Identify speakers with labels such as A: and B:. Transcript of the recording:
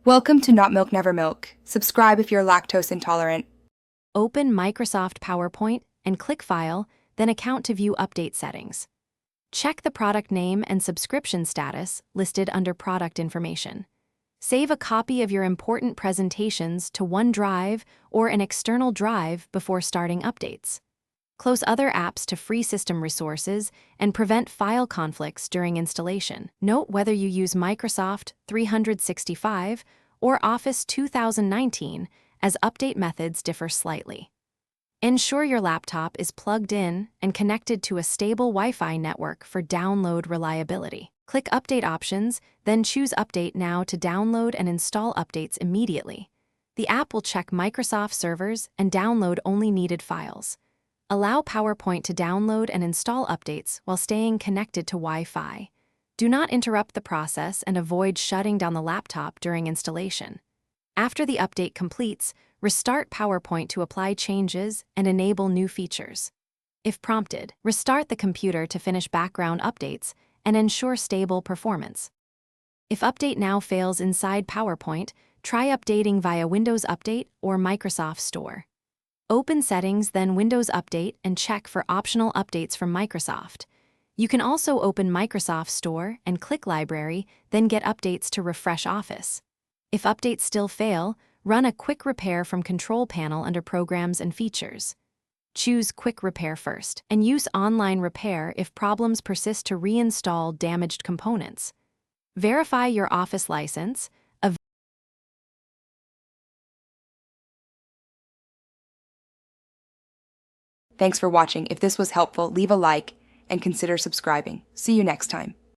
A: Welcome to Not Milk Never Milk. Subscribe if you're lactose intolerant.
B: Open Microsoft PowerPoint and click File, then Account to view update settings. Check the product name and subscription status listed under Product Information. Save a copy of your important presentations to OneDrive or an external drive before starting updates. Close other apps to free system resources and prevent file conflicts during installation. Note whether you use Microsoft 365 or Office 2019, as update methods differ slightly. Ensure your laptop is plugged in and connected to a stable Wi-Fi network for download reliability. Click Update Options, then choose Update Now to download and install updates immediately. The app will check Microsoft servers and download only needed files. Allow PowerPoint to download and install updates while staying connected to Wi-Fi. Do not interrupt the process and avoid shutting down the laptop during installation. After the update completes, restart PowerPoint to apply changes and enable new features. If prompted, restart the computer to finish background updates and ensure stable performance. If Update Now fails inside PowerPoint, try updating via Windows Update or Microsoft Store. Open Settings, then Windows Update, and check for optional updates from Microsoft. You can also open Microsoft Store and click Library, then get updates to refresh Office. If updates still fail, run a quick repair from Control Panel under Programs and Features. Choose Quick Repair first, and use Online Repair if problems persist to reinstall damaged components. Verify your Office license.
A: Thanks for watching. If this was helpful, leave a like and consider subscribing. See you next time.